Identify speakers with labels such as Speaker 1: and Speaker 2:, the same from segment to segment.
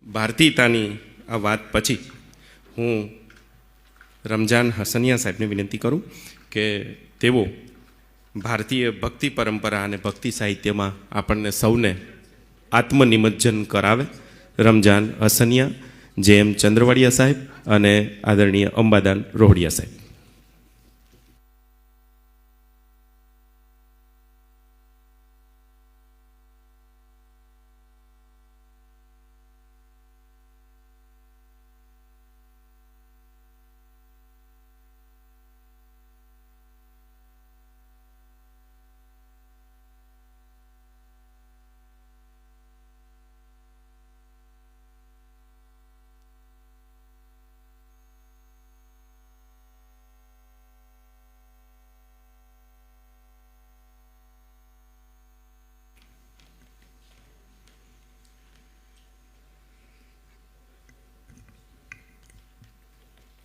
Speaker 1: ભારતીયતાની આ વાત પછી હું રમજાન હસનિયા સાહેબને વિનંતી કરું કે તેઓ ભારતીય ભક્તિ પરંપરા અને ભક્તિ સાહિત્યમાં આપણને સૌને આત્મનિમજ્જન કરાવે. રમજાન હસનિયા, જેએમ ચંદ્રવાડિયા સાહેબ અને આદરણીય અંબાદાન રોહડિયા સાહેબ.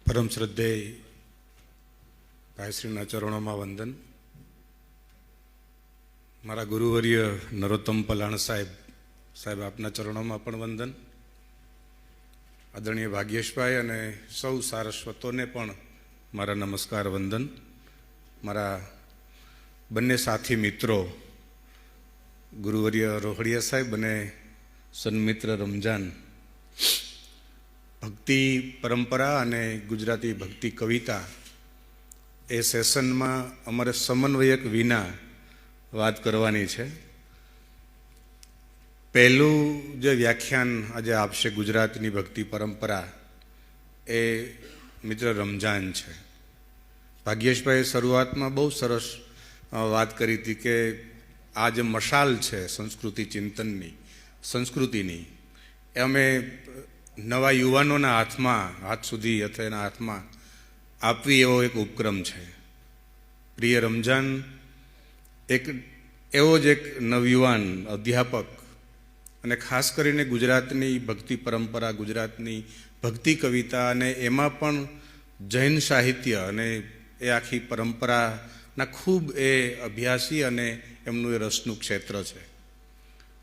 Speaker 2: પરમ શ્રદ્ધેય ભાઈશ્રીના ચરણોમાં વંદન. મારા ગુરુવર્ય નરોત્તમ પલાણ સાહેબ આપના ચરણોમાં પણ વંદન. આદરણીય ભાગ્યેશભાઈ અને સૌ સારસ્વતોને પણ મારા નમસ્કાર વંદન. મારા બંને સાથી મિત્રો ગુરુવર્ય રોહડિયા સાહેબ અને સન્મિત્ર રમજાન, ભક્તિ પરંપરા અને ગુજરાતી ભક્તિ કવિતા એ સેશનમાં અમારે સમન્વયક વિના વાત કરવાની છે. પહેલું જે વ્યાખ્યાન આજે આપશે ગુજરાતની ભક્તિ પરંપરા એ મિત્ર રમજાન છે. ભાગ્યેશભાઈએ શરૂઆતમાં બહુ સરસ વાત કરી હતી કે આ જે મશાલ છે સંસ્કૃતિની એ અમે નવા યુવાનોના હાથ સુધી અથવા એના હાથમાં આપવી એવો એક ઉપક્રમ છે. પ્રિય રમજાન એક એવો જ એક નવયુવાન અધ્યાપક અને ખાસ કરીને ગુજરાતની ભક્તિ પરંપરા, ગુજરાતની ભક્તિ કવિતા અને એમાં પણ જૈન સાહિત્ય અને એ આખી પરંપરાના ખૂબ એ અભ્યાસી અને એમનું એ રસનું ક્ષેત્ર છે.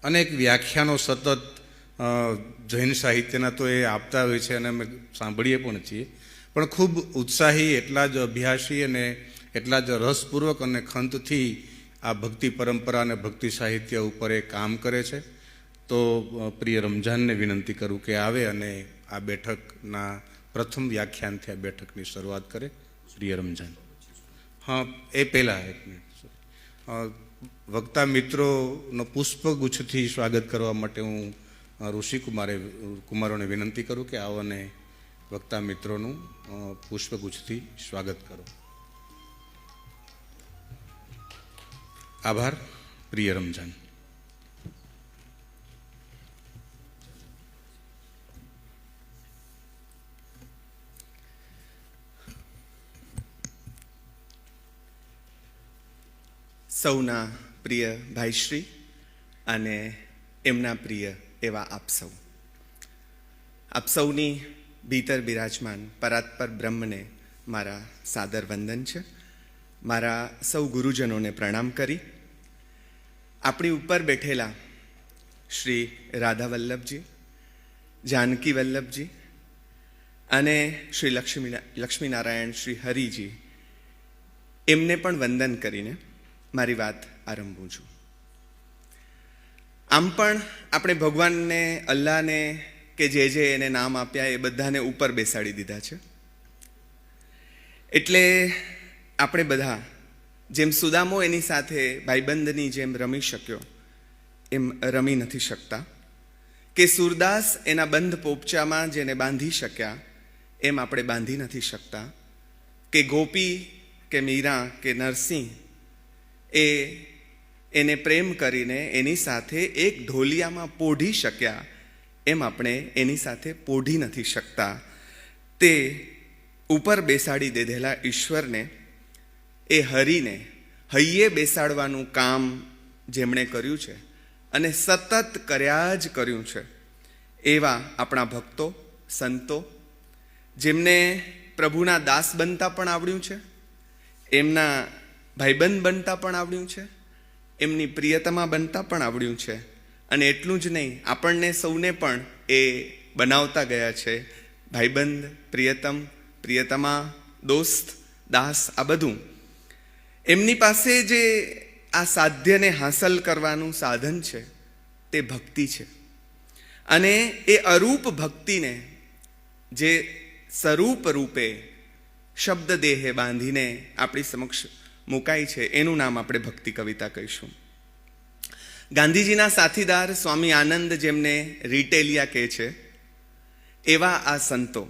Speaker 2: અનેક વ્યાખ્યાનો સતત જૈન સાહિત્યના તો એ આપતા હોય છે અને અમે સાંભળીએ પણ છીએ, પણ ખૂબ ઉત્સાહી, એટલા જ અભ્યાસી અને એટલા જ રસપૂર્વક અને ખંતથી આ ભક્તિ પરંપરા અને ભક્તિ સાહિત્ય ઉપર એ કામ કરે છે. તો પ્રિય રમજાનને વિનંતી કરું કે આવે અને આ બેઠકના પ્રથમ વ્યાખ્યાનથી આ બેઠકની શરૂઆત કરે. પ્રિય રમજાન. હા, એ પહેલાં એક મિનિટ, વક્તા મિત્રોનો પુષ્પગુચ્છથી સ્વાગત કરવા માટે હું ઋષિકુમારોને વિનંતી કરું કે આવો અને વક્તા મિત્રોનું પુષ્પગુચ્છથી સ્વાગત કરો. આભાર. પ્રિય રમજાન.
Speaker 3: સૌના પ્રિય ભાઈશ્રી અને એમના પ્રિય એવા આપ સૌની ભીતર બિરાજમાન પરાત્પર બ્રહ્મને મારા સાદર વંદન છે. મારા સૌ ગુરુજનોને પ્રણામ કરી આપણી ઉપર બેઠેલા શ્રી રાધા વલ્લભજી, જાનકી વલ્લભજી અને શ્રી લક્ષ્મીનારાયણ શ્રી હરિજી, એમને પણ વંદન કરીને મારી વાત આરંભું છું. આમ પણ આપણે ભગવાનને, અલ્લાહને કે જે એને નામ આપ્યા એ બધાને ઉપર બેસાડી દીધા છે. એટલે આપણે બધા જેમ સુદામો એની સાથે ભાઈબંધની જેમ રમી શક્યો એમ રમી નથી શકતા, કે સુરદાસ એના બંધ પોપચામાં જેને બાંધી શક્યા એમ આપણે બાંધી નથી શકતા, કે ગોપી કે મીરા કે નરસિંહ એને પ્રેમ કરીને એની સાથે એક ઢોલિયામાં પોઢી શક્યા એમ આપણે એની સાથે પોઢી નથી શકતા. તે ઉપર બેસાડી દીધેલા ઈશ્વરને, એ હરિને હૈયે બેસાડવાનું કામ જેમણે કર્યું છે અને સતત કર્યા જ કર્યું છે એવા આપણા ભક્તો, સંતો, જેમને પ્રભુના દાસ બનતા પણ આવડ્યું છે, એમના ભાઈબંધ બનતા પણ આવડ્યું છે, એમની પ્રિયતમા બનતા પણ આવડ્યું છે, અને એટલું જ નહીં, આપણને સૌને પણ એ બનાવતા ગયા છે. ભાઈબંધ, પ્રિયતમ, પ્રિયતમા, દોસ્ત, દાસ, આ બધું એમની પાસે જે આ સાધ્યને હાંસલ કરવાનું સાધન છે તે ભક્તિ છે. અને એ અરૂપ ભક્તિને જે સ્વરૂપ રૂપે શબ્દ દેહે બાંધીને આપણી સમક્ષ મુકાઈ છે એનું નામ આપણે ભક્તિ કવિતા કહીશું. ગાંધીજીના સાથીદાર સ્વામી આનંદ, જેમને રીટેલિયા કહે છે, એવા આ સંતો,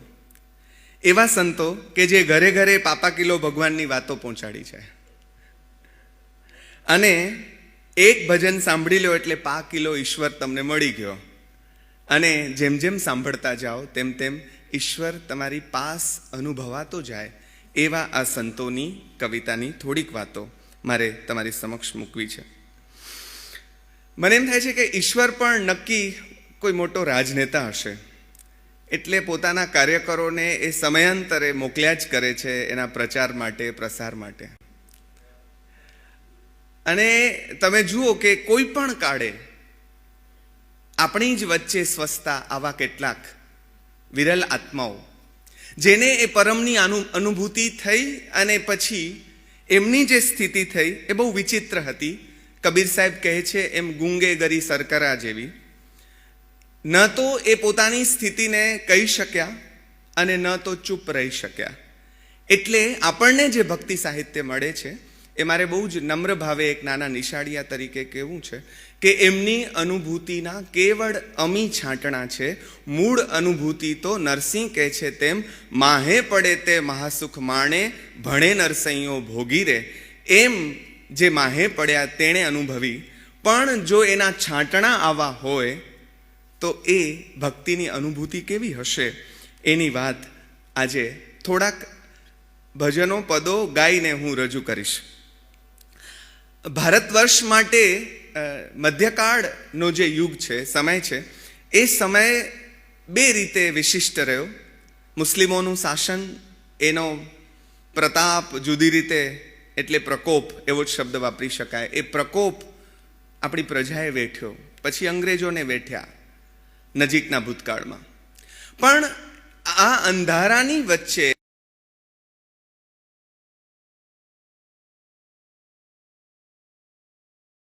Speaker 3: એવા સંતો કે જે ઘરે ઘરે પાપા કિલો ભગવાનની વાતો પહોંચાડી છે. અને એક ભજન સાંભળી લો એટલે 5 કિલો ઈશ્વર તમને મળી ગયો. અને જેમ જેમ સાંભળતા જાઓ તેમ તેમ ઈશ્વર તમારી પાસ અનુભવાતો જાય. એવા આ સંતોની કવિતાની થોડીક વાતો મારે તમારી સમક્ષ મૂકવી છે. મને એમ થાય છે કે ઈશ્વર પણ નક્કી કોઈ મોટો રાજનેતા હશે, એટલે પોતાના કાર્યકરોને એ સમયાંતરે મોકલ્યા જ કરે છે એના પ્રચાર માટે, પ્રસાર માટે. અને તમે જુઓ કે કોઈ પણ કાળે આપણી જ વચ્ચે સ્વસ્થતા આવા કેટલાક વિરલ આત્માઓ જેને એ પરમની અનુભૂતિ થઈ અને પછી એમની જે સ્થિતિ થઈ એ બહુ વિચિત્ર હતી. કબીર સાહેબ કહે છે એમ ગુંગે ગરી સરકરા જેવી. ન તો એ પોતાની સ્થિતિને કહી શક્યા અને ન તો ચૂપ રહી શક્યા. એટલે આપણને જે ભક્તિ સાહિત્ય મળે છે એ મારે બહુ જ નમ્ર ભાવે એક નાના નિશાળિયા તરીકે કહેવું છે કે એમની અનુભૂતિના કેવળ અમી છાંટણા છે. મૂળ અનુભૂતિ તો નરસિંહ કહે છે તેમ માહે પડે તે મહાસુખ માણે, ભણે નરસૈયો ભોગી રે. એમ જે માહે પડ્યા તેણે અનુભવી, પણ જો એના છાંટણા આવા હોય તો એ ભક્તિની અનુભૂતિ કેવી હશે એની વાત આજે થોડાક ભજનો, પદો ગાઈને હું રજૂ કરીશ. ભારત વર્ષ માટે મધ્યકાળનો જે યુગ છે, સમય છે, એ સમય 2 રીતે વિશિષ્ટ રહ્યો. મુસ્લિમોનું શાસન, એનો પ્રતાપ જુદી રીતે, એટલે પ્રકોપ એવો જ શબ્દ વાપરી શકાય. એ પ્રકોપ આપણી પ્રજાએ વેઠ્યો, પછી અંગ્રેજોને વેઠ્યા નજીકના ભૂતકાળમાં. પણ આ અંધારાની વચ્ચે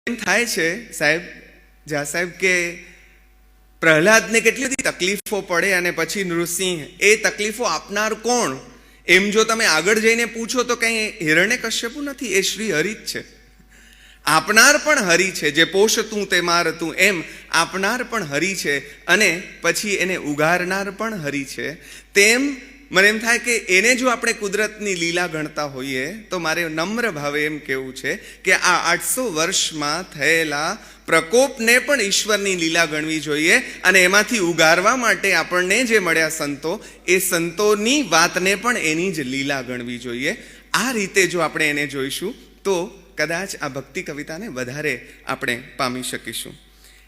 Speaker 3: એમ થાય છે સાહેબ, જા સાહેબ, કે પ્રહલાદને કેટલી બધી તકલીફો પડે અને પછી નૃસિંહ, એ તકલીફો આપનાર કોણ? એમ જો તમે આગળ જઈને પૂછો તો કંઈ હિરણ્યકશ્યપુ નથી, એ શ્રી હરિ જ છે. આપનાર પણ હરિ છે. જે પોષતું તે મારતું, એમ આપનાર પણ હરિ છે અને પછી એને ઉગારનાર પણ હરિ છે. તેમ મને એમ થાય કે એને જો આપણે કુદરતની લીલા ગણતા હોઈએ તો મારે નમ્ર ભાવે એમ કહેવું છે કે આ 800 વર્ષમાં થયેલા પ્રકોપને પણ ઈશ્વરની લીલા ગણવી જોઈએ. અને એમાંથી ઉગારવા માટે આપણને જે મળ્યા સંતો, એ સંતોની વાતને પણ એની જ લીલા ગણવી જોઈએ. આ રીતે જો આપણે એને જોઈશું તો કદાચ આ ભક્તિ કવિતાને વધારે આપણે પામી શકીશું.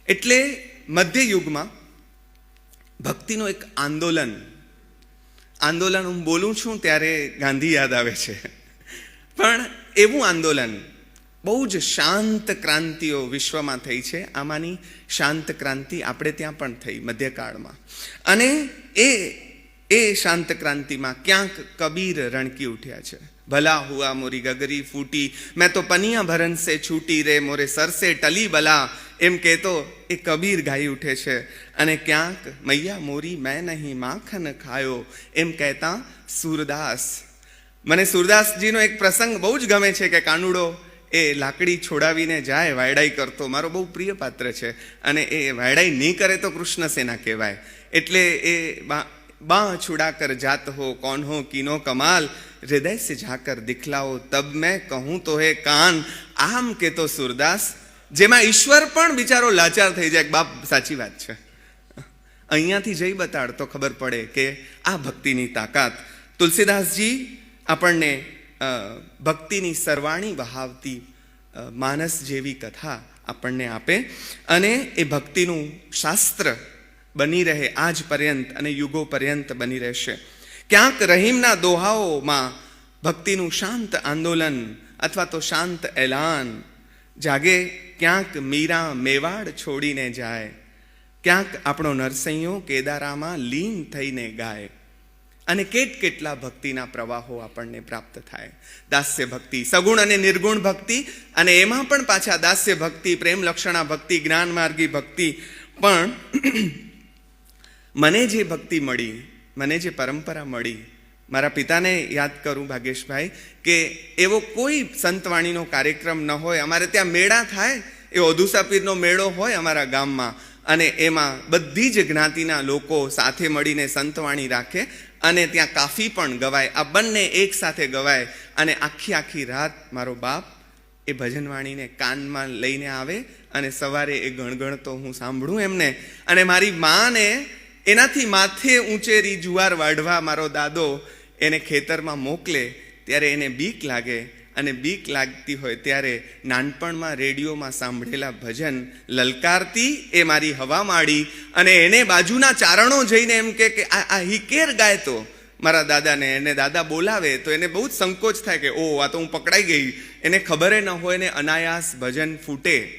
Speaker 3: એટલે મધ્યયુગમાં ભક્તિનું એક આંદોલન હું બોલું છું ત્યારે ગાંધી યાદ આવે છે, પણ એવું આંદોલન, બહુ જ શાંત ક્રાંતિઓ વિશ્વમાં થઈ છે. આમાંની શાંત ક્રાંતિ આપણે ત્યાં પણ થઈ મધ્યકાળમાં. અને એ શાંત ક્રાંતિમાં ક્યાંક કબીર રણકી ઉઠ્યા છે. ભલા હુઆ મોરી ગગરી ફૂટી, મેં તો પનિયા ભરન સે છૂટી રે, મોરે સરસે ટલી બલા, એમ કહેતો એ કબીર ગાઈ ઉઠે છે. અને ક્યાંક મૈયા મોરી મેં નહીં માખન ખાયો, એમ કહેતા સુરદાસ. મને સુરદાસજીનો એક પ્રસંગ બહુ જ ગમે છે કે કાનુડો એ લાકડી છોડાવીને જાય, વાયડાઈ કરતો, મારો બહુ પ્રિય પાત્ર છે. અને એ વાયડાઈ નહીં કરે તો કૃષ્ણ સેના કહેવાય. એટલે એ બાં છુડાકર જાત હો, કોન હો કીનો કમાલ, હૃદય સે જાકર દિખલાઓ, તબ મેં કહું તો હે કાન. આમ કહેતો સુરદાસ, જેમાં ઈશ્વર પણ બિચારો લાચાર થઈ જાય. બાપ, સાચી વાત છે. અહીંયાથી જઈ બતાડ તો ખબર પડે કે આ ભક્તિની તાકાત. તુલસીદાસજી આપણને ભક્તિની સરવાણી વહાવતી માનસ જેવી કથા આપણને આપે અને એ ભક્તિનું શાસ્ત્ર બની રહે આજ પર્યંત અને યુગો પર્યંત બની રહેશે. ક્યાંક રહીમના દોહાઓમાં ભક્તિનું શાંત આંદોલન અથવા તો શાંત એલાન જાગે. ક્યાંક મીરા મેવાડ છોડીને જાય, ક્યાંક આપણો નરસૈયો કેદારામાં લીન થઈને ગાય અને કેટલા ભક્તિના પ્રવાહો આપણને પ્રાપ્ત થાય. દાસ્ય ભક્તિ, સગુણ અને નિર્ગુણ ભક્તિ, અને એમાં પણ પાછા દાસ્ય ભક્તિ, પ્રેમ લક્ષણા ભક્તિ, જ્ઞાન માર્ગી ભક્તિ. પણ મને જે ભક્તિ મળી, મને જે પરંપરા મળી, મારા પિતાને યાદ કરું ભાગેશભાઈ, કે એવો કોઈ સંતવાણીનો કાર્યક્રમ ન હોય. અમારે ત્યાં મેળા થાય, એ ઓધુસા પીરનો મેળો હોય અમારા ગામમાં, અને એમાં બધી જ જ્ઞાતિના લોકો સાથે મળીને સંતવાણી રાખે અને ત્યાં કાફી પણ ગવાય. આ બંને એક સાથે ગવાય અને આખી રાત મારો બાપ એ ભજનવાણીને કાનમાં લઈને આવે અને સવારે એ ગણગણતો હું સાંભળું એમને. અને મારી માને એનાથી માથે ઊંચેરી જુવાર વાઢવા મારો દાદો એને ખેતરમાં મોકલે ત્યારે એને બીક લાગે, અને બીક લાગતી હોય ત્યારે નાનપણમાં રેડિયોમાં સાંભળેલા ભજન લલકારતી એ મારી હવા માડી, અને એને બાજુના ચારણો જઈને એમ કે આ હિકેર ગાય. તો મારા દાદાને એને દાદા બોલાવે તો એને બહુ જ સંકોચ થાય કે ઓ આ તો હું પકડાઈ ગઈ. એને ખબર ન હોય ને અનાયાસ ભજન ફૂટે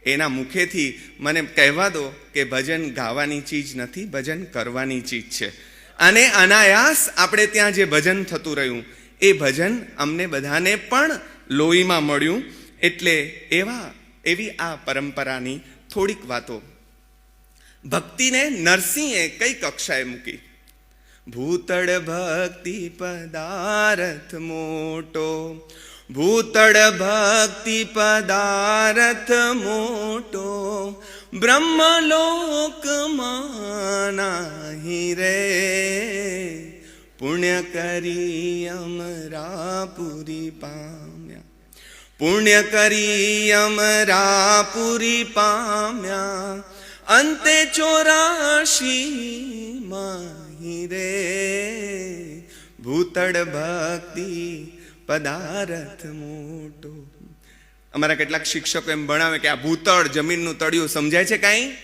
Speaker 3: એના મુખેથી. મને કહેવા દો કે ભજન ગાવાની ચીજ નથી, ભજન કરવાની ચીજ છે. અને અનાયાસ આપણે ત્યાં જે ભજન થતું રહ્યું એ ભજન અમને બધાને પણ લોહીમાં મળ્યું. એટલે એવી આ પરંપરાની થોડીક વાતો. ભક્તિને નરસિંહે કઈ કક્ષાએ મૂકી? ભૂતળ ભક્તિ પદાર્થ મોટો, ભૂતળ ભક્તિ પદાર્થ મોટો, બ્રહ્મલોકમાં નાહી રે, પુણ્ય કરી અમરાપુરી પામ્યા, પુણ્ય કરી અમરાપુરી પામ્યા, અંતે 84 માહી રે, ભૂતળ ભક્તિ પદાર્થ મોટો. અમારા કેટલાક શિક્ષકો એમ ભણાવે કે આ ભૂતળ જમીનનું તળિયું સમજાય છે કાંઈ,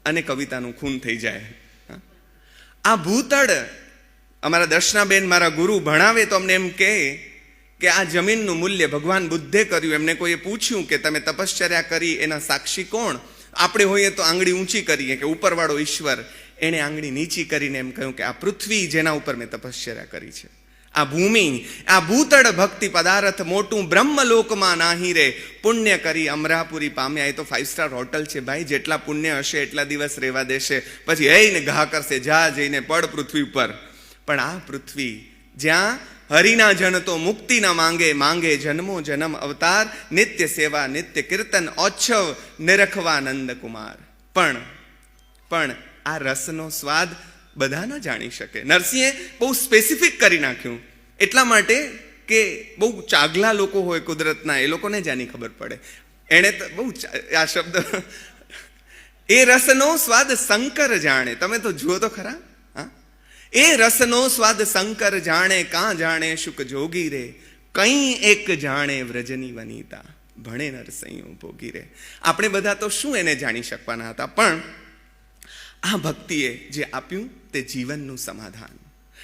Speaker 3: અને કવિતાનું ખૂન થઈ જાય. આ ભૂતળ અમારા દર્શનાબેન મારા ગુરુ ભણાવે તો અમને એમ કહે કે આ જમીનનું મૂલ્ય ભગવાન બુદ્ધે કર્યું. એમને કોઈએ પૂછ્યું કે તમે તપશ્ચર્યા કરી એના સાક્ષી કોણ? આપણે હોઈએ તો આંગળી ઊંચી કરીએ કે ઉપરવાળો ઈશ્વર. એણે આંગળી નીચી કરીને એમ કહ્યું કે આ પૃથ્વી જેના ઉપર મેં તપશ્ચર્યા કરી છે, આ ભૂમિ, આ ભૂતળ ભક્તિ પદાર્થ મોટું, બ્રહ્મલોકમાં નાહી રે, પુણ્ય કરી અમરાપુરી પામ્યા. એ તો 5 સ્ટાર હોટલ છે ભાઈ, જેટલા પુણ્ય હશે એટલા દિવસ રહેવા દેશે, પછી એને ઘા કરશે, જા જઈને પડ પૃથ્વી ઉપર. પણ આ પૃથ્વી જ્યાં હરિના જન તો મુક્તિ ન માંગે, માંગે જન્મો જન્મ અવતાર, નિત્ય સેવા નિત્ય કીર્તન, ઓચ્છવ નિરખવા નંદકુમાર. પણ આ રસનો સ્વાદ બધા ન જાણી શકે. નરસિંહે બહુ સ્પેસિફિક કરી નાખ્યું એટલા માટે કે બહુ ચાગલા લોકો હોય કુદરતના, એ લોકોને જ આની ખબર પડે. એણે તો બહુ આ શબ્દ, એ રસનો સ્વાદ શંકર જાણે. તમે તો જુઓ તો ખરા, હા, એ રસનો સ્વાદ શંકર જાણે, કાં જાણે શુક જોગી રે, કંઈ એક જાણે વ્રજની વનિતા, ભણે નરસૈયો ભોગી રે. આપણે બધા તો શું એને જાણી શકવાના હતા, પણ આ ભક્તિએ જે આપ્યું તે જીવનનું સમાધાન.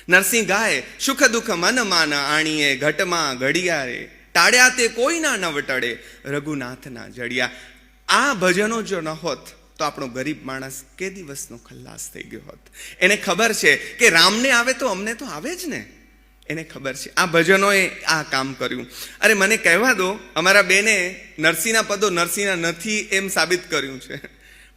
Speaker 3: નરસિંહ ગાય સુખ દુઃખ મન માન આણીએ, ઘટમાં ઘડિયા રે, ટાળ્યા તે કોઈના ન વટડે, રઘુનાથના જડિયા. આ ભજનો જો ન હોત તો આપણો ગરીબ માણસ કે દિવસનો ખલ્લાસ થઈ ગયો હોત. એને ખબર છે કે રામને આવે તો અમને તો આવે જ ને, એને ખબર છે. આ ભજનોએ આ કામ કર્યું. અરે મને કહેવા દો, અમારા બેને નરસિંહના પદો નરસિંહના નથી એમ સાબિત કર્યું છે,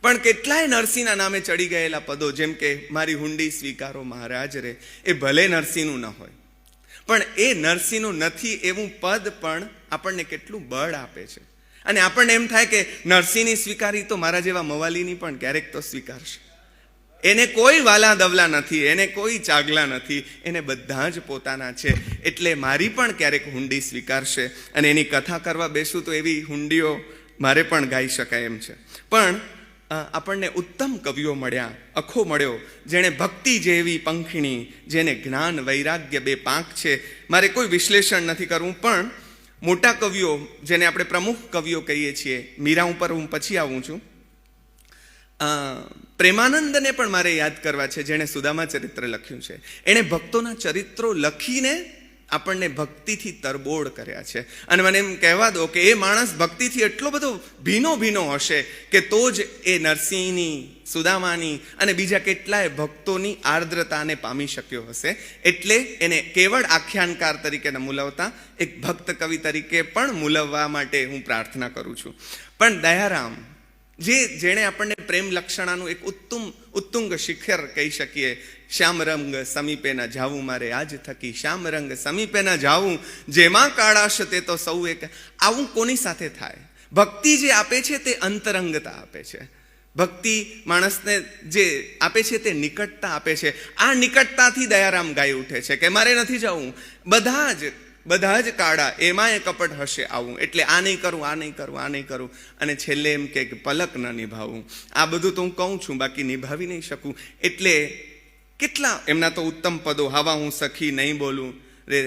Speaker 3: પણ કેટલાય નરસિંહના નામે ચડી ગયેલા પદો, જેમ કે મારી હુંડી સ્વીકારો મહારાજ રે, એ ભલે નરસિંહનું ન હોય પણ એ નરસિંહનું નથી એવું પદ પણ આપણને કેટલું બળ આપે છે. અને આપણને એમ થાય કે નરસિંહની સ્વીકારી તો મારા જેવા મવાલીની પણ ક્યારેક તો સ્વીકારશે. એને કોઈ વાલા દવલા નથી, એને કોઈ ચાગલા નથી, એને બધા જ પોતાના છે. એટલે મારી પણ ક્યારેક હુંડી સ્વીકારશે, અને એની કથા કરવા બેસું તો એવી હુંડીઓ મારે પણ ગાઈ શકાય એમ છે. પણ આપણને ઉત્તમ કવિઓ મળ્યા, અખો મળ્યો, જેણે ભક્તિ જેવી પંખીણી, જેને જ્ઞાન વૈરાગ્ય બે પાંખ છે. મારે કોઈ વિશ્લેષણ નથી કરવું, પણ મોટા કવિઓ જેને આપણે પ્રમુખ કવિઓ કહીએ છીએ, મીરા ઉપર હું પછી આવું છું, પ્રેમાનંદને પણ મારે યાદ કરવા છે, જેણે સુદામા ચરિત્ર લખ્યું છે. એણે ભક્તોના ચરિત્રો લખીને આપણને ભક્તિથી તરબોળ કર્યા છે. અને મને એમ કહેવા દો કે એ માણસ ભક્તિથી એટલો બધો ભીનો હશે કે તો જ એ નરસિંહની, સુદામાની અને બીજા કેટલાય ભક્તોની આર્દ્રતાને પામી શક્યો હશે. એટલે એને કેવળ આખ્યાનકાર તરીકે ન મૂલવતા એક ભક્ત કવિ તરીકે પણ મૂલવવા માટે હું પ્રાર્થના કરું છું. પણ દયારામ જેણે આપણને પ્રેમ લક્ષણાનું એક ઉત્તુંગ શિખર કહી શકીએ, શ્યામ રંગ સમીપે ન જાવું મારે આજ થકી, શ્યામ રંગ સમીપે ન જાવું જેમાં કાળાશ તે તો સૌ એક. આવું કોની સાથે થાય? ભક્તિ જે આપે છે તે અંતરંગતા આપે છે. ભક્તિ માણસને જે આપે છે તે નિકટતા આપે છે. આ નિકટતાથી દયારામ ગાઈ ઉઠે છે કે મારે નથી જવું, બધા જ કાળા એમાંય કપટ હશે આવું, એટલે આ નહીં કરું, આ નહીં કરું, આ નહીં કરું. અને છેલ્લે એમ કે પલક ન નિભાવું. આ બધું તો હું કહું છું, બાકી નિભાવી નહીં શકું. એટલે કેટલા એમના તો ઉત્તમ પદો, હાવા હું સખી નહીં બોલું રે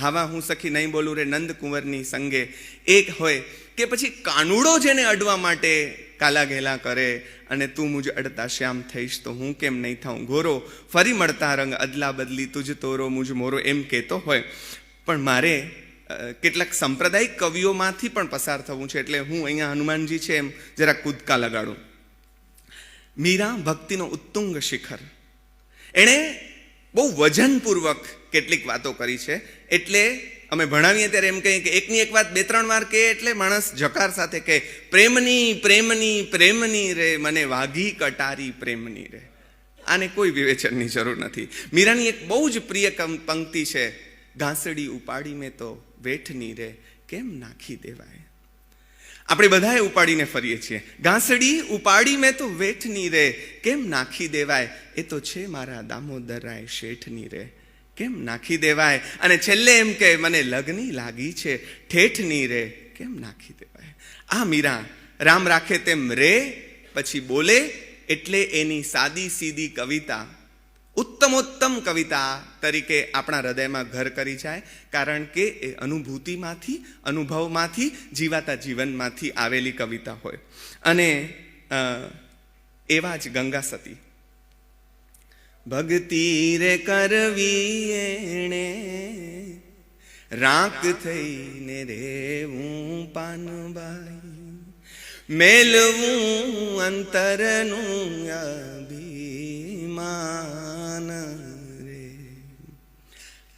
Speaker 3: હાવા હું સખી નહીં બોલું રે નંદ કુંવરની સંગે એક હોય, કે પછી કાનુડો જેને અડવા માટે કાલા ઘેલા કરે અને તું મુજ અડતા શ્યામ થઈશ તો હું કેમ નહીં થાઉં ગોરો, ફરી મળતા રંગ અદલા બદલી તુજ તોરો મુજ મોરો, એમ કહેતો હોય. પણ મારે કેટલાક સાંપ્રદાયિક કવિઓમાંથી પણ પસાર થવું છે, એટલે હું અહીંયા હનુમાનજી છે એમ જરા કૂદકા લગાડું. મીરા ભક્તિનો ઉત્તુંગ શિખર, એણે બહુ વજનપૂર્વક કેટલીક વાતો કરી છે. એટલે અમે ભણાવીએ ત્યારે એમ કહીએ કે એકની એક વાત 2-3 વાર કહે એટલે માણસ જકાર સાથે કહે, પ્રેમની પ્રેમની પ્રેમની રે મને વાઘી કટારી પ્રેમની રે. આને કોઈ વિવેચનની જરૂર નથી. મીરાની એક બહુ જ પ્રિય પંક્તિ છે, ઘાસડી ઉપાડી મેં તો વેઠની રે કેમ નાખી દેવાય. આપણે બધાએ ઉપાડીને ફરીએ છીએ, ઘાસડી ઉપાડી મેં તો વેઠની રે કેમ નાખી દેવાય, એ તો છે મારા દામોદરાય શેઠની રે કેમ નાખી દેવાય. અને છેલ્લે એમ કે મને લગની લાગી છે ઠેઠની રે કેમ નાખી દેવાય. આ મીરા રામ રાખે તેમ રે પછી બોલે, એટલે એની સાદી સીધી કવિતા ઉત્તમોત્તમ કવિતા તરીકે આપણા હૃદયમાં ઘર કરી જાય. કારણ કે એ અનુભૂતિમાંથી, અનુભવમાંથી, જીવાતા જીવનમાંથી આવેલી કવિતા હોય. અને એવા જ ગંગા સતી, ભક્તિ રે કરવી એણે રાખ થઈને રેવું પાનબાઈ, મેલવું અંતરનું અભિમાન રે.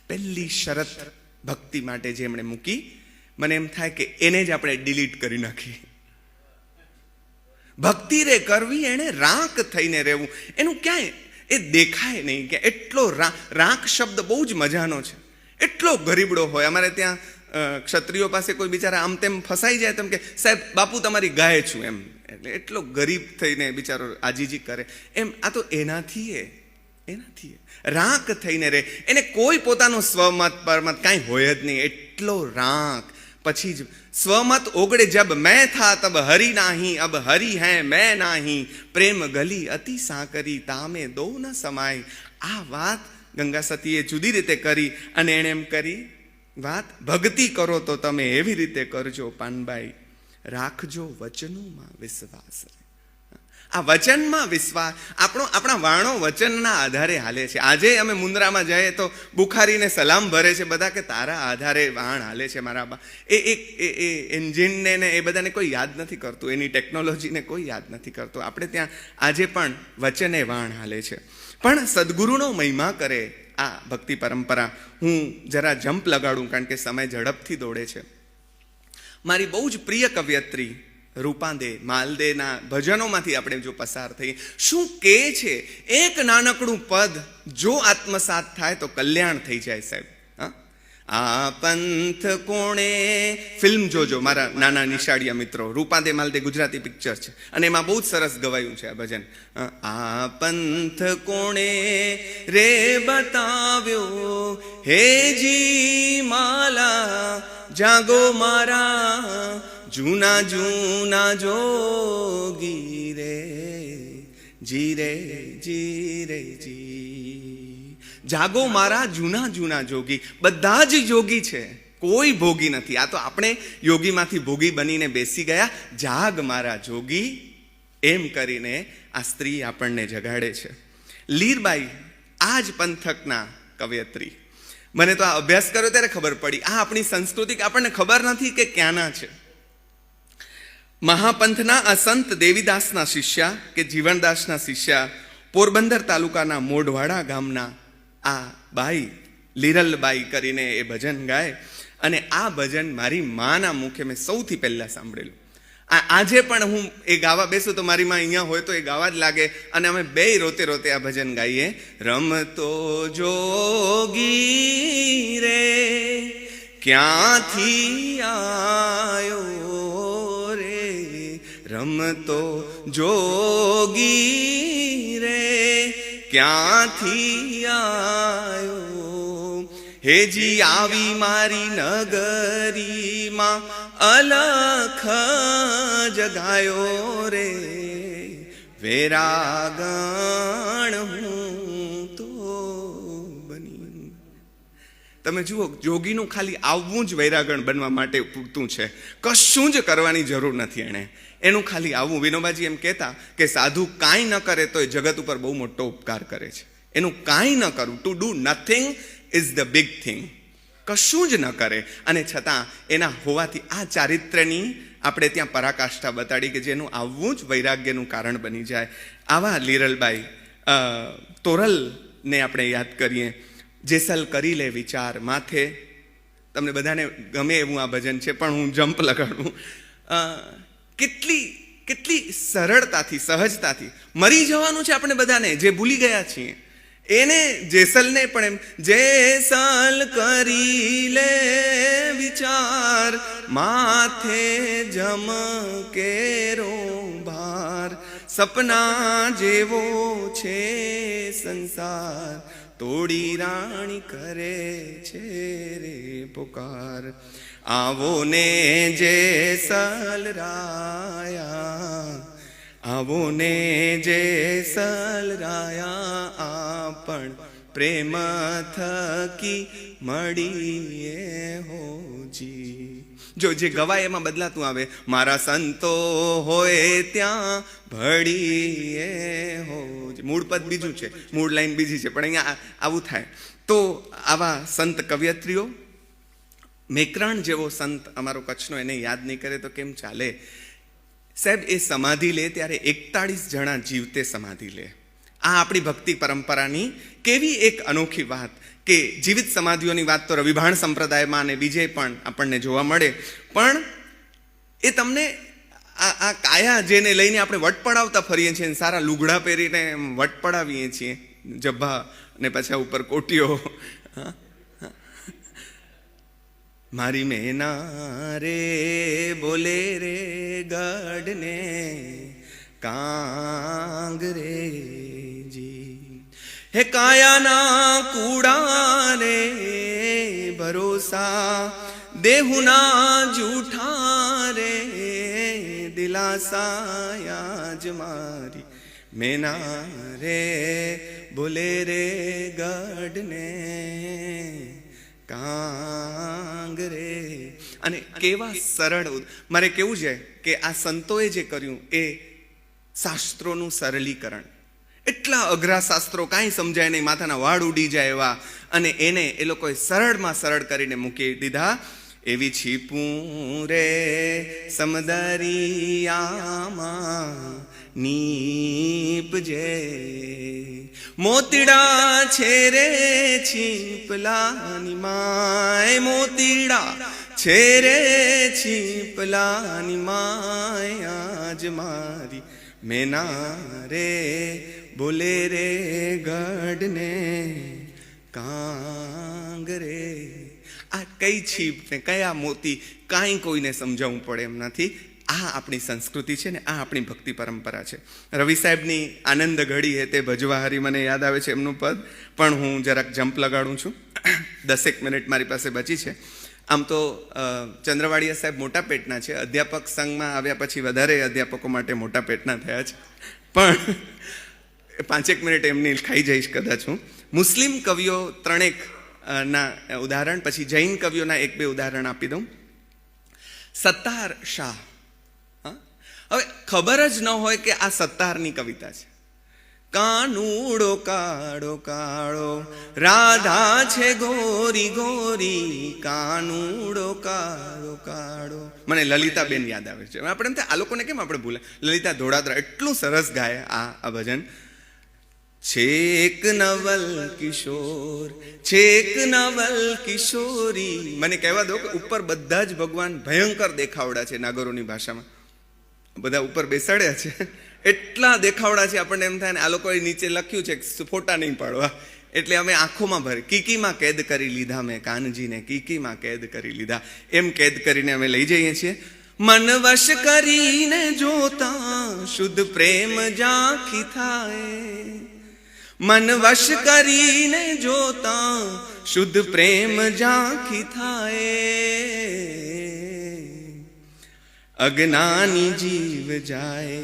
Speaker 3: પહેલી શરત ભક્તિ માટે જે એમણે મૂકી, મને એમ થાય કે એને જ આપણે ડિલીટ કરી નાખી. ભક્તિ રે કરવી એણે રાખ થઈને રહેવું, એનું ક્યાંય એ દેખાય નહીં કે એટલો રાખ શબ્દ બહુ જ મજાનો છે. એટલો ગરીબડો હોય. અમારે ત્યાં ક્ષત્રિયો પાસે કોઈ બિચારા આમ તેમ ફસાઈ જાય તેમ કે સાહેબ બાપુ તમારી ગાય છું એમ, એટલે એટલો ગરીબ થઈને બિચારો આજીજી કરે એમ. આ તો એનાથી રાખ થઈને રહે. એને કોઈ પોતાનો સ્વમત પરમત કાંઈ હોય જ નહીં, એટલો રાખ. પછી જ સ્વમત ઓગળે જબ મેં થા તબ હરી નાહી, અબ હરી હૈ મેં નાહી, પ્રેમ ગલી અતિ સાકરી તામે દો ન સમાય. આ વાત ગંગા સતીએ જુદી રીતે કરી. અને એણે એમ કરી વાત, ભક્તિ કરો તો તમે એવી રીતે કરજો પાનબાઈ, રાખજો વચનોમાં વિશ્વાસ. આ વચનમાં વિશ્વાસ, આપણા વાણો વચનના આધારે હાલે છે. આજે અમે મુન્દ્રામાં જઈએ તો બુખારીને સલામ ભરે છે બધા કે તારા આધારે વાણ હાલે છે મારા બા. એ એન્જિનને ને એ બધાને કોઈ યાદ નથી કરતું, એની ટેકનોલોજીને કોઈ યાદ નથી કરતું. આપણે ત્યાં આજે પણ વચને વાણ હાલે છે. પણ સદગુરુનો મહિમા કરે આ ભક્તિ પરંપરા. હું જરા જમ્પ લગાડું કારણ કે સમય ઝડપથી દોડે છે. મારી બહુ જ પ્રિય કવિયત્રી રૂપાદે, માલદેના ભજનોમાંથી આપણે જો પસાર થઈએ, શું કહે છે, એક નાનકડું પદ જો આત્મસાત થાય તો કલ્યાણ થઈ જાય સાહેબ. આ પંથ કોણે, ફિલ્મ જોજો મારા નાના નિશાળિયા મિત્રો, રૂપાદે માલદે ગુજરાતી પિક્ચર છે અને એમાં બહુ જ સરસ ગવાયું છે આ ભજન. આ પંથ કોણે રે બતાવ્યો હેજી માલા, જાગો મારા જૂના જૂના જોગી રે, જી રે જી રે જી. જાગો મારા જૂના જૂના જોગી. બધા જ યોગી છે, કોઈ ભોગી નથી. આ તો આપણે યોગીમાંથી ભોગી બનીને બેસી ગયા. જાગ મારા જોગી, એમ કરીને આ સ્ત્રી આપણને જગાડે છે. લીરબાઈ આ જ પંથકના કવયત્રી. મને તો આ અભ્યાસ કર્યો ત્યારે ખબર પડી, આ આપણી સંસ્કૃતિ આપણને ખબર નથી કે ક્યાંના છે. મહાપંથના આ સંત દેવીદાસના શિષ્યા કે જીવનદાસના શિષ્યા પોરબંદર તાલુકાના મોઢવાડા ગામના આ બાઈ લીરલબાઈ કરીને એ ભજન ગાય. અને આ ભજન મારી માના મુખે મેં સૌથી પહેલા સાંભળેલું. આજે પણ હું એ ગાવા બેસું તો મારી માં અહીંયા હોય તો એ ગાવા જ લાગે. અને અમે બે રોતે રોતે આ ભજન ગાઈએ. રમતો જોગી રે ક્યાંથી આયો રે, રમતો જોગી રે ક્યાંથી આયો, હેજી આવી મારી નગરીમાં અલખ જગાયો રે, વેરાગણ હું તો બની. તમે જુઓ, જોગીનું ખાલી આવવું જ વૈરાગણ બનવા માટે પૂરતું છે. કશું જ કરવાની જરૂર નથી એણે, એનું ખાલી આવવું. વિનોબાજી એમ કહેતા કે સાધુ કાંઈ ન કરે તો એ જગત ઉપર બહુ મોટો ઉપકાર કરે છે. એનું કાંઈ ન કરવું, to do nothing is the big thing. કશું જ ન કરે અને છતાં એના હોવાથી આ ચારિત્ર્યની આપણે ત્યાં પરાકાષ્ઠા બતાડી કે જેનું આવવું જ વૈરાગ્યનું કારણ બની જાય. આવા લીરલબાઈ તોરલને આપણે યાદ કરીએ. જેસલ કરી લે વિચાર માથે. તમને બધાને ગમે એવું આ ભજન છે પણ હું જમ્પ લગાડું. કેટલી સરળતાથી સહજતાથી મરી જવાનું છે આપણે બધાને, જે ભૂલી ગયા છીએ એને. જેસલને પણ એમ જેસલ કરી લે વિચાર માથે જમ કેરો ભાર, સપના જેવો છે સંસાર તોડી રાણી કરે છે રે પુકાર. આવો ને જેસલ રાયા, આવો ને જેસલ રાયા, આપણ પ્રેમ થકી મળીએ હોજી. જો જે ગવાય એમાં બદલાતું આવે. મારા સંતો હોય ત્યાં ભળીએ હોજી. મૂળ પદ બીજું છે, મૂળ લાઈન બીજી છે, પણ અહીંયા આવું થાય. તો આવા સંત કવિયત્રીઓ, મેકરણ જેવો સંત અમારો કચ્છનો, એને યાદ નહીં કરે તો કેમ ચાલે સાહેબ. એ સમાધિ લે ત્યારે 41 જણા જીવતે સમાધિ લે. આ આપણી ભક્તિ પરંપરાની કેવી એક અનોખી વાત કે જીવિત સમાધિઓની વાત તો રવિભાણ સંપ્રદાયમાં અને બીજે પણ આપણને જોવા મળે. પણ એ તમને આ કાયા જેને લઈને આપણે વટ પડાવતા ફરીએ છીએ, સારા લુગડા પહેરીને વટ પડાવીએ છીએ, જબ્બા ને પાછા ઉપર કોટીઓ. મારી મેના રે બોલે રે ગઢને કાંગરેજી, હે કાયાના કૂડા રે ભરોસા, દેહુના જૂઠા રે દિલાસાયા જ મારી મેના રે બોલે રે ગઢને કાંગરે. અને કેવા સરળ, મારે કેવું છે કે આ સંતોએ જે કર્યું એ શાસ્ત્રોનું સરળીકરણ. એટલા અઘરા શાસ્ત્રો કાંઈ સમજાય નહીં, માથાના વાળ ઉડી જાય એવા, અને એને એ લોકોએ સરળમાં સરળ કરીને મૂકી દીધા. એવી છીપું રે સમદરિયામાં નીપજે, મોતીડા છે રે છીપલાની માય, મોતીડા છે રે છીપલાની માય, આજ મારી મેના રે બોલે રે ગઢને કાંગરે. આ કઈ છીપ ને કયા મોતી કાંઈ કોઈને સમજાવવું પડે એમ નથી. આ આપણી સંસ્કૃતિ છે ને આ આપણી ભક્તિ પરંપરા છે. રવિ સાહેબની આનંદ ઘડી હે તે ભજવા હરી મને યાદ આવે છે એમનું પદ, પણ હું જરાક જમ્પ લગાડું છું. 10 મિનિટ મારી પાસે બચી છે. આમ તો ચંદ્રવાડિયા સાહેબ મોટા પેટના છે, અધ્યાપક સંઘમાં આવ્યા પછી વધારે અધ્યાપકો માટે મોટા પેટના થયા છે, પણ 5 મિનિટ એમની ખાઈ જઈશ કદાચ હું. મુસ્લિમ કવિઓ 3 ના ઉદાહરણ, પછી જૈન કવિઓના 1-2 ઉદાહરણ આપી દઉં. સત્તાર શાહ. હવે ખબર જ ન હોય કે આ સત્તારની કવિતા છે, કાનુડો કાળો કાળો, રાધા છે ગોરી ગોરી, કાનુડો કાળો કાળો. મને લલિતાબેન યાદ આવે છે. આપણે આ લોકોને કેમ આપણે ભૂલે? લલિતા ધોળાદરા એટલું સરસ ગાય આ ભજન. છેક નવલ કિશોર, છેક નવલ કિશોરી. મને કહેવા દો કે ઉપર બધા જ ભગવાન ભયંકર દેખાવડા છે. નાગરોની ભાષામાં બધા ઉપર બેસાડ્યા છે, એટલા દેખાવડા છે. આપણને એમ થાય ને આ લોકોએ નીચે લખ્યું છે ફોટા નહીં પાડવા, એટલે અમે આંખોમાં ભરી કીકીમાં કેદ કરી લીધા, મેં કાનજીને કીકીમાં કેદ કરી લીધા, એમ કેદ કરીને અમે લઈ જઈએ છીએ. મન વશ કરીને જોતા શુદ્ધ પ્રેમ ઝાંખી થાય, મન વશ કરીને જોતા શુદ્ધ પ્રેમ ઝાંખી થાય. અજ્ઞાની જીવ જાય,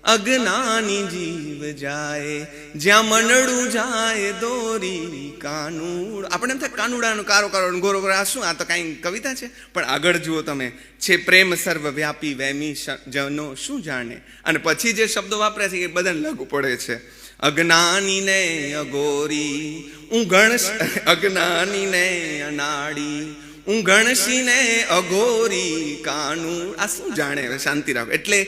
Speaker 3: અજ્ઞાની જીવ જાય, જ્યાં મનડું જાય દોરી કાનુડ. આપણે એમ થાય કાનુડાનો કારો કારો ગોરો ગોરો, આ શું? આ તો કાંઈ કવિતા છે. પણ આગળ જુઓ તમે, છે પ્રેમ સર્વવ્યાપી વેમી જનો શું જાણે. અને પછી જે શબ્દો વાપરે છે એ બધાને લાગુ પડે છે. અજ્ઞાનીને અગોરી, ઊંઘણ અજ્ઞાનીને અનાડી, ઊંઘણશીને અઘોરી કાનુડ. આ શું જાણે? હવે શાંતિ રાખો. એટલે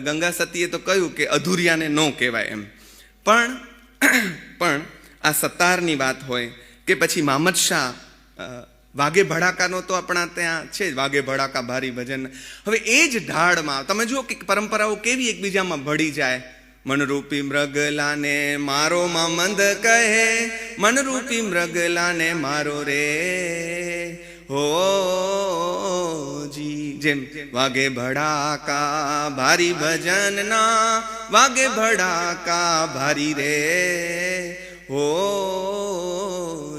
Speaker 3: ગંગા સતીએ તો કહ્યું કે અધૂરિયાને ન કહેવાય એમ. પણ આ સતારની વાત હોય કે પછી મામદ શાહ વાગે ભડાકાનો તો આપણા ત્યાં છે જ, વાગે ભડાકા ભારી ભજન. હવે એ જ ઢાળમાં તમે જુઓ કે પરંપરાઓ કેવી એકબીજામાં ભળી જાય. મનરૂપી મૃગલાને મારો મામંદ કહે, મનરૂપી મૃગલાને મારો રે હો જી. જેમ વાગે ભડાકા ભારી ભજનના, વાગે ભડાકા ભારી રે હો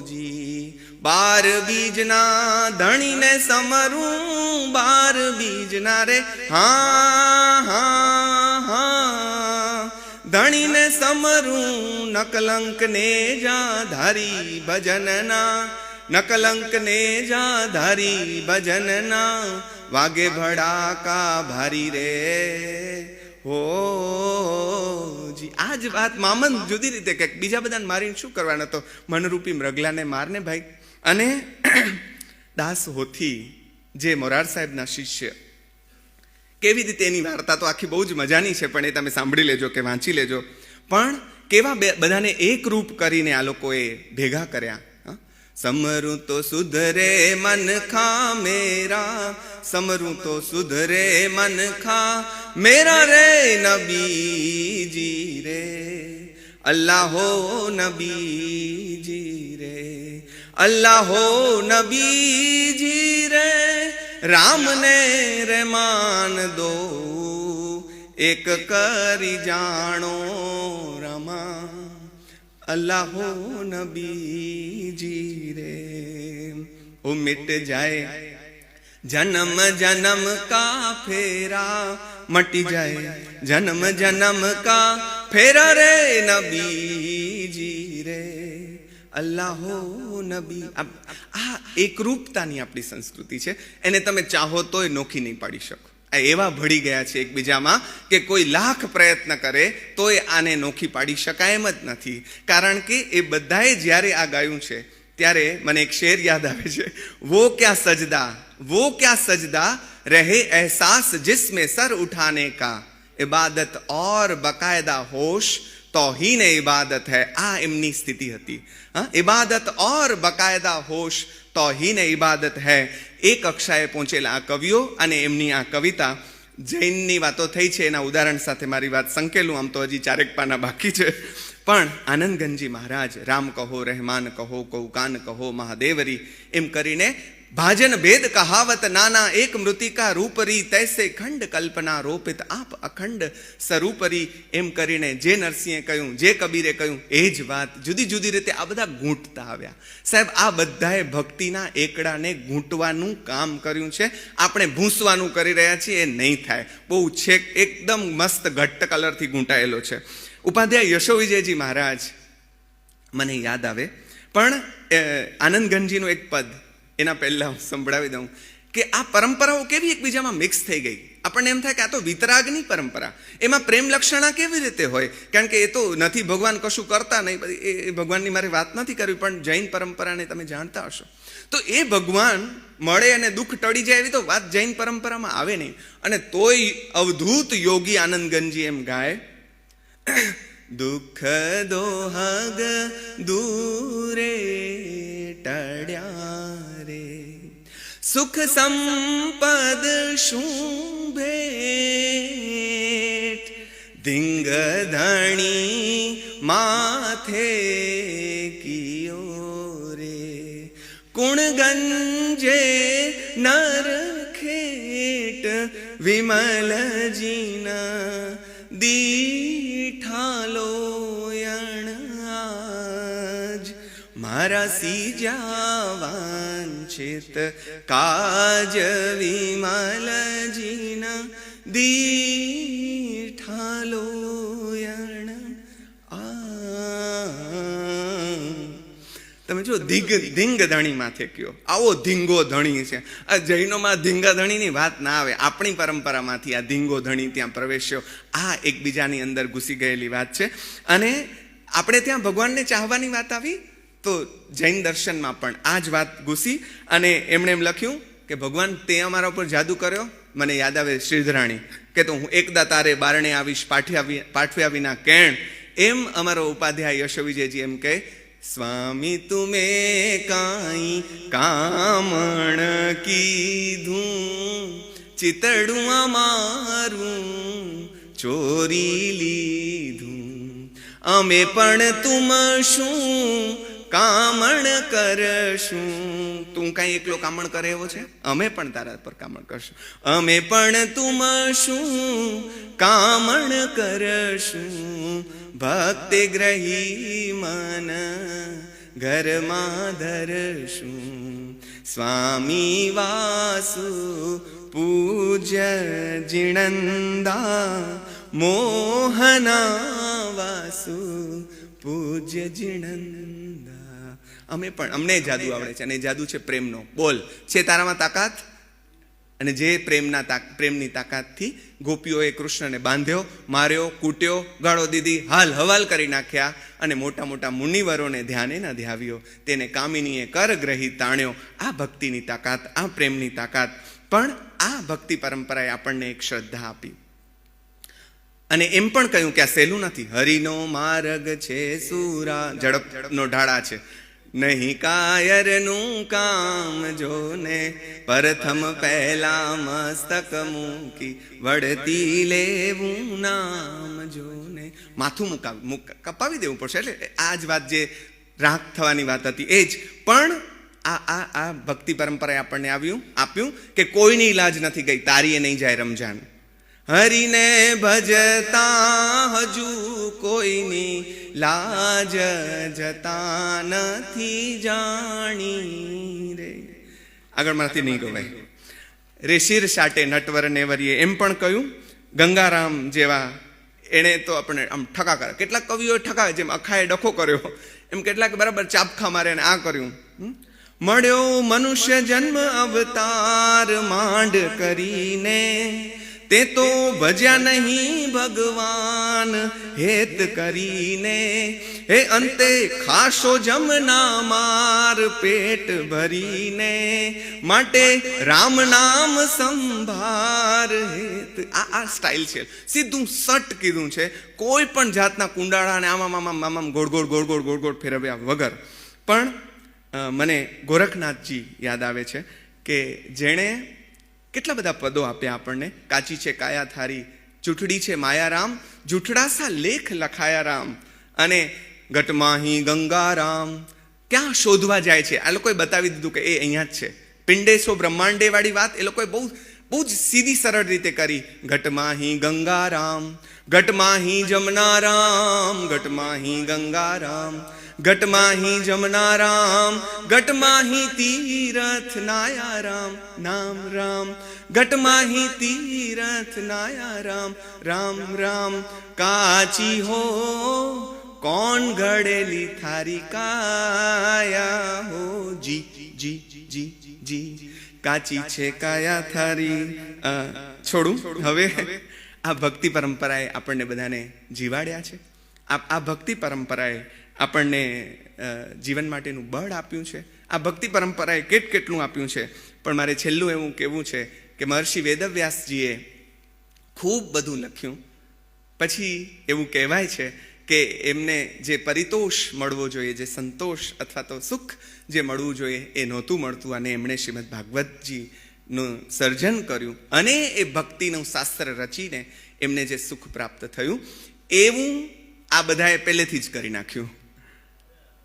Speaker 3: જી. 12 બીજના ધણીને સમરું, 12 બીજના રે હા હા હા, ધણીને સમરું નકલંક ને જા ધારી ભજનના, નકલંક ને જા ધારી ભજનના, વાગે ભડાકા ભારી રે હો જી. આ જ વાત મામન જુદી રીતે કે બીજા બધાને મારીને શું કરવાના, તો મનરૂપી મૃગલાને મારને ભાઈ. અને દાસ હોથી જે મોરાર સાહેબના શિષ્ય, કેવી રીતે એની વાર્તા તો આખી બહુ જ મજાની છે, પણ એ તમે સાંભળી લેજો કે વાંચી લેજો. પણ કેવા બધાને એક રૂપ કરીને આ લોકોએ ભેગા કર્યા. સમરું તો સુધરે મન ખા મેરા, સમરું તો સુધરે મન ખા મેરા રે નબીજી રે, અલ્લાહો નબીજી રે, અલ્લાહો નબીજી રે, રામને રે માન દો, એક કરી જાણો રમા, અલ્લાહો નબીજી રે. ઓ મિટ જાય જન્મ જન્મ કા ફેરા, મટી જાય જન્મ જન્મ કા ફેરા રે નબીજી રે, અલ્લાહો નબી. આ એકરૂપતાની આપણી સંસ્કૃતિ છે, એને તમે ચાહો તોય નોખી નહીં પાડી શકો. આ એવા ભળી ગયા છે એકબીજામાં કે કોઈ લાખ પ્રયત્ન કરે તોય આને નોખી પાડી શકાય એમ જ નથી. કારણ કે એ બધાએ જ્યારે આ ગાયું છે ત્યારે મને એક શેર યાદ આવે છે. વો ક્યા સજદા, વો ક્યા સજદા રહે એહસાસ જિસમે સર ઉઠાને કા, ઇબાદત ઓર બકાયદા હોશ તૌહીન ઇબાદત હૈ. આ એમની સ્થિતિ હતી. ઇબાદત ઓર બકાયદા હોશ તૌહીન ઇબાદત હૈ. એ કક્ષાએ પહોંચેલા આ કવિઓ અને એમની આ કવિતા. જૈનની વાતો થઈ છે, એના ઉદાહરણ સાથે મારી વાત સંકેલું. આમ તો હજી 4 પાના બાકી છે. પણ આનંદગંજી મહારાજ રામ કહો, રહેમાન કહો, કૌકાન કહો, મહાદેવરી એમ કરીને ભાજન ભેદ કહાવત નાના, એક મૃતિકા રૂપરી, તૈસે ખંડ કલ્પના રોપિત આપ અખંડ સ્વરૂપરી એમ કરીને જે નરસિંહે કહ્યું, જે કબીરે કહ્યું એ જ વાત જુદી જુદી રીતે આ બધા ગૂંટતા આવ્યા. સાહેબ, આ બધાએ ભક્તિના એકડાને ગૂંટવાનું કામ કર્યું છે. આપણે ભૂંસવાનું કરી રહ્યા છીએ, એ નહીં થાય. બહુ છેક એકદમ મસ્ત ઘટ્ટ કલરથી ગૂંટાયેલો છે. ઉપાધ્યાય યશો વિજયજી મહારાજ મને યાદ આવે, પણ આનંદગંજીનું એક પદ એના પહેલા હું સંભળાવી દઉં કે આ પરંપરાઓ કેવી એકબીજામાં મિક્સ થઈ ગઈ. આપણને એમ થાય કે આ તો વિતરાગની પરંપરા, એમાં પ્રેમ લક્ષણા કેવી રીતે હોય? કારણ કે એ તો નથી, ભગવાન કશું કરતા નહીં, એ ભગવાનની મારે વાત નથી કરવી, પણ જૈન પરંપરાને તમે જાણતા હશો. તો એ ભગવાન મળે અને દુઃખ ટળી જાય એવી તો વાત જૈન પરંપરામાં આવે નહીં. અને તોય અવધૂત યોગી આનંદગંજી એમ ગાય, દુઃખ દોહગ દૂરે ટળ્યા રે, સુખ સંપદ શું ભેટ, ધીંગ ધણી માથે કિયો રે, કુણ ગંજે નર ખેટ, વિમલજીના દીઠાલોયણ આજ, મારા સીજા વાંછિત કાજ, વિમલજીના દીઠાલોયણ તમે જો ધીંગ ધણી માથે કયો, આવો ધીંગો ધણી છે. આ જૈનોમાં ધીંગા ધણીની વાત ના આવે, આપણી પરંપરામાંથી આ ધીંગો ધણી ત્યાં પ્રવેશ્યો. આ એકબીજાની અંદર ઘૂસી ગયેલી વાત છે. અને આપણે ત્યાં ભગવાનને ચાહવાની વાત આવી તો જૈન દર્શનમાં પણ આ જ વાત ઘૂસી. અને એમણે એમ લખ્યું કે ભગવાન તે અમારા ઉપર જાદુ કર્યો. મને યાદ આવે શ્રીધરાણી કે તો હું એકદા તારે બારણે આવીશ, પાઠવ્યા વિના કેણ. એમ અમારો ઉપાધ્યાય યશોવિજયજી એમ કહે, સ્વામી તુમે કાંઈ કામણ કીધું, ચિતડું અમારું ચોરી લીધું, અમે પણ તુમ શું કામણ કરશું. તું કાંઈ એકલો કામણ કરે એવો છે? અમે પણ તારા પર કામણ કરશું. અમે પણ તુમ શું કામણ કરશું, ભક્તિ ગ્રહી મન ઘરમાં ધરશું. સ્વામી વાસુ પૂજ્ય જીણંદા, મોહના વાસુ પૂજ્ય જીણંદા. અમે પણ, અમને જાદુ આવડે છે, અને જાદુ છે પ્રેમનો. બોલ, છે તારામાં તાકાત? અને જે પ્રેમની તાકાતથી ગોપીઓએ કૃષ્ણને બાંધ્યો, માર્યો, કૂટ્યો, ગાળો દીધી, હાલ હવાલ કરી નાખ્યા, અને મોટા મોટા મુનિવરોને ધ્યાને ન ધ્યાવ્યો, તેને કામિનીએ કર ગ્રહી તાણ્યો. આ ભક્તિની તાકાત, આ પ્રેમની તાકાત. પણ આ ભક્તિ પરંપરાએ આપણને એક શ્રદ્ધા આપી. અને એમ પણ કહ્યું કે આ સહેલું નથી. હરિનો માર્ગ છે સુરા, ઝડપનો ઢાળા છે. નહીં કાયરનું કામ જોને, પ્રથમ પહેલા મસ્તક મૂકી, વળતી લેવું નામ જોને. માથું કપાવી દેવું પડશે. એટલે આ જ વાત જે રાગ થવાની વાત હતી એ જ. પણ આ ભક્તિ પરંપરાએ આપણને આપ્યું કે કોઈની ઇલાજ નથી ગઈ, તારીએ નહીં જાય રમજાન. હરિને ભજતા હજુ કોઈની લાજ જતા નથી જાણી રે. આગળ મારાથી નહીં ગવાય. રે શિર સાટે નટવર નેવરીએ એમ પણ કહ્યું. ગંગારામ જેવા એણે તો આપણે આમ ઠકા કરે. કેટલાક કવિઓએ ઠકાવે, જેમ અખાએ ડખો કર્યો એમ કેટલાક બરાબર ચાપખા મારે અને આ કર્યું. મળ્યો મનુષ્ય જન્મ અવતાર માંડ કરીને, તે તો ભજ્યા નહીં ભગવાન હેત કરીને. હે અંતે ખાશો જમના માર પેટ ભરીને, માટે રામ નામ સંભાર હેત. આ સ્ટાઇલ છે, સીધું સટ કીધું છે, કોઈ પણ જાતના કુંડાળા અને આમ ગોળ ગોળ ફેરવ્યા વગર. પણ મને ગોરખનાથજી યાદ આવે છે કે જેણે કેટલા બધા પદો આપ્યા આપણને. કાચી છે કાયા થારી, ચૂંટડી છે માયારામ, જૂઠડાસા લેખ લખાયા રામ, અને ઘટમાહી ગંગારામ. ક્યાં શોધવા જાય છે? આ લોકોએ બતાવી દીધું કે એ અહીંયા જ છે. પિંડેશો બ્રહ્માંડે વાળી વાત એ લોકોએ બહુ જ સીધી સરળ રીતે કરી. ઘટમાહી ગંગારામ, ઘટમાહી જમનારામ, ઘટમાહી ગંગારામ, ઘટમાહી જમનારામ, ઘટમાહી તીરથ નાયારામ, નામ રામ. ઘટમાહી તીરથ નાયારામ, રામ રામ. કાચી હો કોણ ઘડેલી થારી કાયા હો, જી જી જી જી. કાચી છે કાયા થારી. છોડું હવે. આ ભક્તિ પરંપરાએ આપણને બધાને જીવાડ્યા છે. આ ભક્તિ પરંપરાએ આપણને જીવન માટેનું બળ આપ્યું છે. આ ભક્તિ પરંપરાએ કેટલું આપ્યું છે. પણ મારે છેલ્લું એવું કહેવું છે કે મહર્ષિ વેદવ્યાસજીએ ખૂબ બધું લખ્યું. પછી એવું કહેવાય છે કે એમને જે પરિતોષ મળવો જોઈએ, જે સંતોષ અથવા તો સુખ જે મળવું જોઈએ એ નહોતું મળતું, અને એમણે શ્રીમદ ભાગવતજીનું સર્જન કર્યું અને એ ભક્તિનું શાસ્ત્ર રચીને એમને જે સુખ પ્રાપ્ત થયું એવું આ બધાએ પહેલેથી જ કરી નાખ્યું.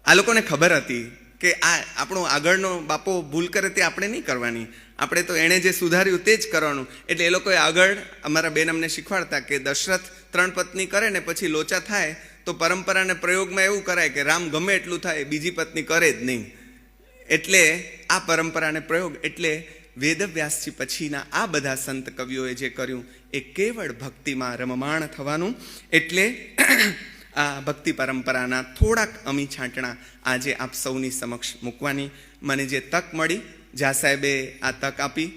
Speaker 3: આ લોકોને ખબર હતી કે આ આપણો આગળનો બાપો ભૂલ કરે તે આપણે નહીં કરવાની, આપણે તો એણે જે સુધાર્યું તે જ કરવાનું. એટલે એ લોકોએ આગળ અમારા બેન અમને શીખવાડતા કે દશરથ 3 પત્ની કરે ને પછી લોચા થાય તો પરંપરાને પ્રયોગમાં એવું કરાય કે રામ ગમે એટલું થાય બીજી પત્ની કરે જ નહીં. એટલે આ પરંપરાને પ્રયોગ એટલે વેદવ્યાસજી પછીના આ બધા સંત કવિઓએ જે કર્યું એ કેવળ ભક્તિમાં રમમાણ થવાનું. એટલે આ ભક્તિ પરંપરાના થોડાક અમી છાંટણા આજે આપ સૌની સમક્ષ મૂકવાની મને જે તક મળી, ઝા સાહેબે આ તક આપી,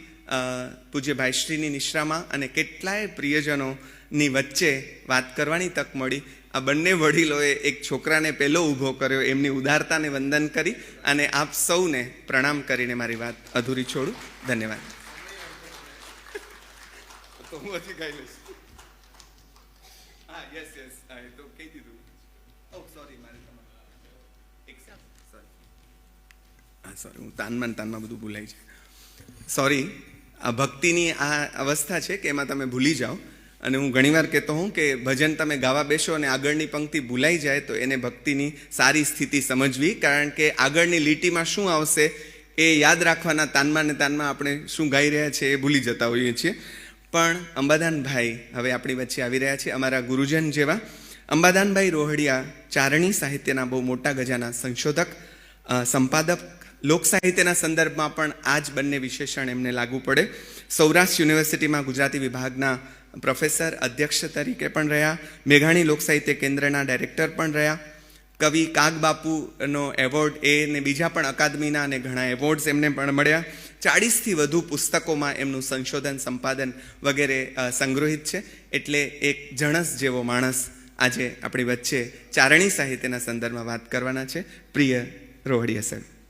Speaker 3: પૂજ્ય ભાઈશ્રીની નિશ્રામાં અને કેટલાય પ્રિયજનોની વચ્ચે વાત કરવાની તક મળી. આ બંને વડીલોએ એક છોકરાને પહેલો ઊભો કર્યો, એમની ઉદારતાને વંદન કરી અને આપ સૌને પ્રણામ કરીને મારી વાત અધૂરી છોડું. ધન્યવાદ. તો હું હજી ગાઈ લઈશ. હા, યસ યસ, હા, તો કહી દીધું. ઓ સોરી, મારે સોરી, હું તાનમાં બધું ભૂલાય છે. સોરી. આ ભક્તિની આ અવસ્થા છે કે એમાં તમે ભૂલી જાઓ. અને હું ઘણીવાર કહેતો હોઉં કે ભજન તમે ગાવા બેસો અને આગળની પંક્તિ ભૂલાઈ જાય તો એને ભક્તિની સારી સ્થિતિ સમજવી, કારણ કે આગળની લીટીમાં શું આવશે એ યાદ રાખવાના તાનમાં ને તાનમાં આપણે શું ગાઈ રહ્યા છીએ એ ભૂલી જતા હોઈએ છીએ. પણ અંબાદાનભાઈ હવે આપણી વચ્ચે આવી રહ્યા છે, અમારા ગુરુજન જેવા. અંબાદાનભાઈ રોહડિયા ચારણી સાહિત્યના બહુ મોટા ગજાના સંશોધક, સંપાદક, લોક સાહિત્યના સંદર્ભમાં પણ આ જ બંને વિશેષણ એમને લાગુ પડે. સૌરાષ્ટ્ર યુનિવર્સિટીમાં ગુજરાતી વિભાગના પ્રોફેસર, અધ્યક્ષ તરીકે પણ રહ્યા. મેઘાણી લોક સાહિત્ય કેન્દ્રના ડાયરેક્ટર પણ રહ્યા. કવિ કાગબાપુનો એવોર્ડ એ ને બીજા પણ અકાદમીના અને ઘણા એવોર્ડ્સ એમને પણ મળ્યા. 40થી વધુ પુસ્તકોમાં એમનું સંશોધન, સંપાદન વગેરે સંગ્રહિત છે. એટલે એક જણસ જેવો માણસ આજે આપણી વચ્ચે ચારણી સાહિત્યના સંદર્ભમાં વાત કરવાના છે. પ્રિય રોહડિયા સાહેબ.